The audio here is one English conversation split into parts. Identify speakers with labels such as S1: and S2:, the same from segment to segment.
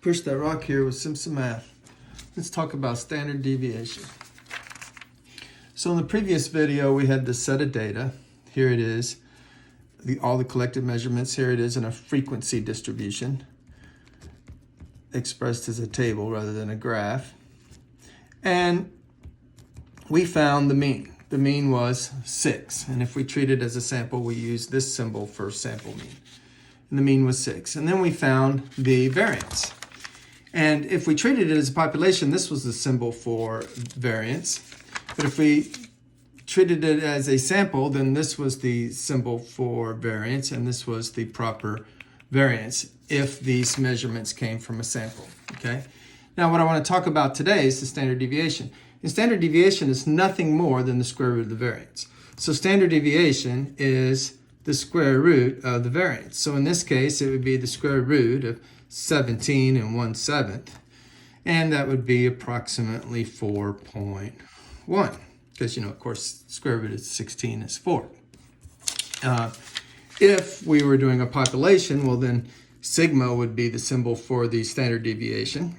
S1: Push that rock here with some math. Let's talk about standard deviation. So in the previous video, we had this set of data. Here it is, all the collected measurements. Here it is in a frequency distribution, expressed as a table rather than a graph. And we found the mean. The mean was 6. And if we treat it as a sample, we use this symbol for sample mean. And the mean was 6. And then we found the variance. And if we treated it as a population, this was the symbol for variance. But if we treated it as a sample, then this was the symbol for variance, and this was the proper variance if these measurements came from a sample, okay? Now, what I want to talk about today is the standard deviation. And standard deviation is nothing more than the square root of the variance. So standard deviation is the square root of the variance. So in this case, it would be the square root of 17 and 1/7, and that would be approximately 4.1, because, of course, square root of 16 is 4. If we were doing a population, well, then sigma would be the symbol for the standard deviation,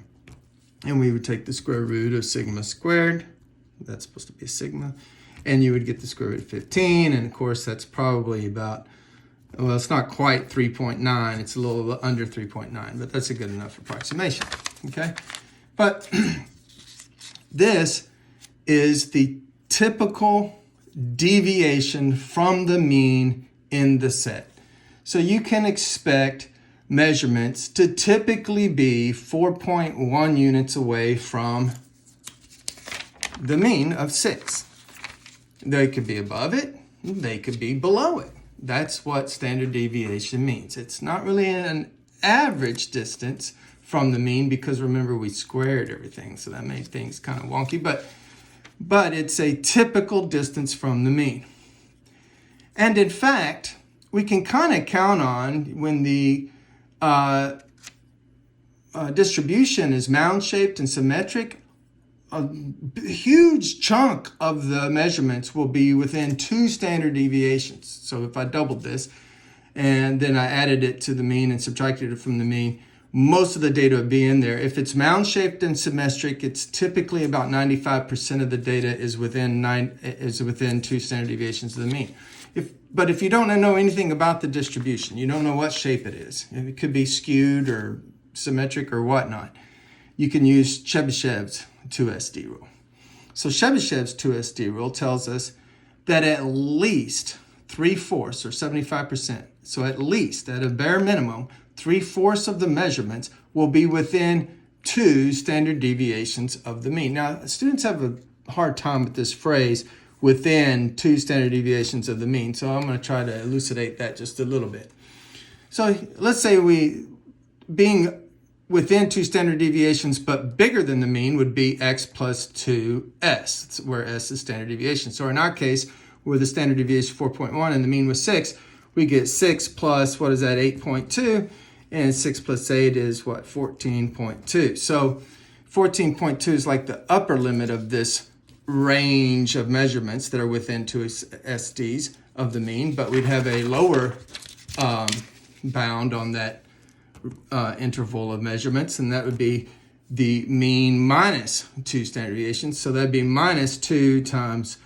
S1: and we would take the square root of sigma squared. That's supposed to be a sigma, and you would get the square root of 15, and of course, that's probably about, well, it's not quite 3.9. It's a little under 3.9, but that's a good enough approximation, okay? But this is the typical deviation from the mean in the set. So you can expect measurements to typically be 4.1 units away from the mean of 6. They could be above it, they could be below it. That's what standard deviation means. It's not really an average distance from the mean, because remember, we squared everything, so that made things kind of wonky, but it's a typical distance from the mean. And in fact, we can kind of count on when the distribution is mound-shaped and symmetric, a huge chunk of the measurements will be within 2 standard deviations. So if I doubled this and then I added it to the mean and subtracted it from the mean, most of the data would be in there. If it's mound-shaped and symmetric, it's typically about 95% of the data is within 2 standard deviations of the mean. But if you don't know anything about the distribution, you don't know what shape it is, it could be skewed or symmetric or whatnot, you can use Chebyshev's 2SD rule. So Chebyshev's 2SD rule tells us that at least 3/4 or 75%, so at least at a bare minimum, 3/4 of the measurements will be within 2 standard deviations of the mean. Now, students have a hard time with this phrase, within 2 standard deviations of the mean, so I'm going to try to elucidate that just a little bit. So let's say being within 2 standard deviations but bigger than the mean would be x plus 2s, where s is standard deviation. So in our case, where the standard deviation 4.1 and the mean was 6, we get 6 plus, what is that, 8.2, and 6 plus 8 is what, 14.2. So 14.2 is like the upper limit of this range of measurements that are within 2 SDs of the mean, but we'd have a lower bound on that interval of measurements, and that would be the mean minus 2 standard deviations. So that'd be minus 2 times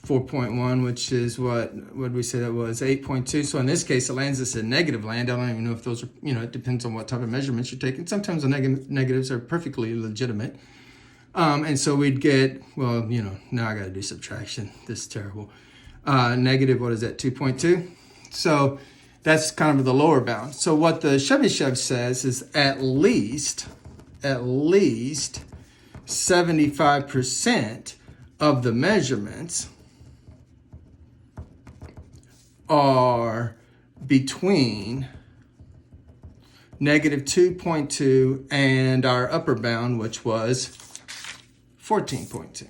S1: 4.1, which is what did we say that was? 8.2. So in this case, it lands us in negative land. I don't even know if those are, it depends on what type of measurements you're taking. Sometimes the negatives are perfectly legitimate. And so we'd get, well, now I got to do subtraction. This is terrible. Negative, what is that, 2.2? So that's kind of the lower bound. So what the Chebyshev says is at least 75% of the measurements are between negative 2.2 and our upper bound, which was 14.2.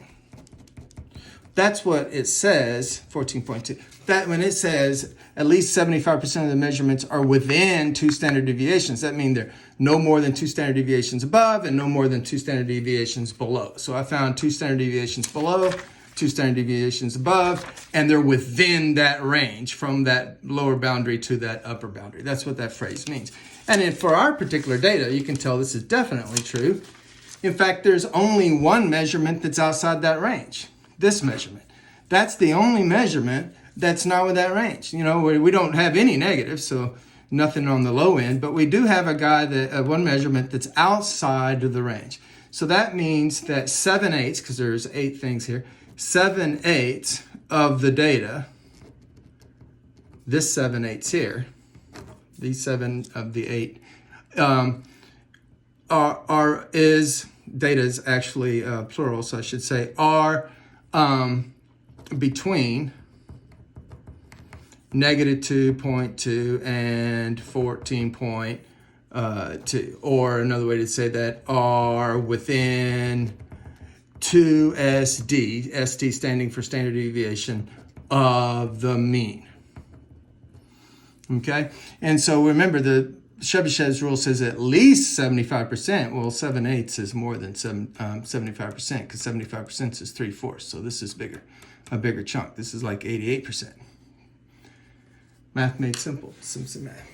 S1: That's what it says, 14.2. That when it says at least 75% of the measurements are within 2 standard deviations, that means they're no more than 2 standard deviations above and no more than 2 standard deviations below. So I found 2 standard deviations below, 2 standard deviations above, and they're within that range from that lower boundary to that upper boundary. That's what that phrase means. And then for our particular data, you can tell this is definitely true. In fact, there's only one measurement that's outside that range, this measurement. That's the only measurement that's not with that range. You know, we don't have any negatives, so nothing on the low end, but we do have a guy that one measurement that's outside of the range. So that means that 7/8, because there's 8 things here, 7/8 of the data, this 7/8 here, these 7 of the 8, data is actually plural, so I should say are between -2.2 and 14.2, or another way to say that, are within 2 SD, SD standing for standard deviation, of the mean. Okay, and so remember the Chebyshev's rule says at least 75%. Well, 7/8 is more than 75%, because 75% is 3/4. So this is a bigger chunk. This is like 88%. Math made simple. Simpson math.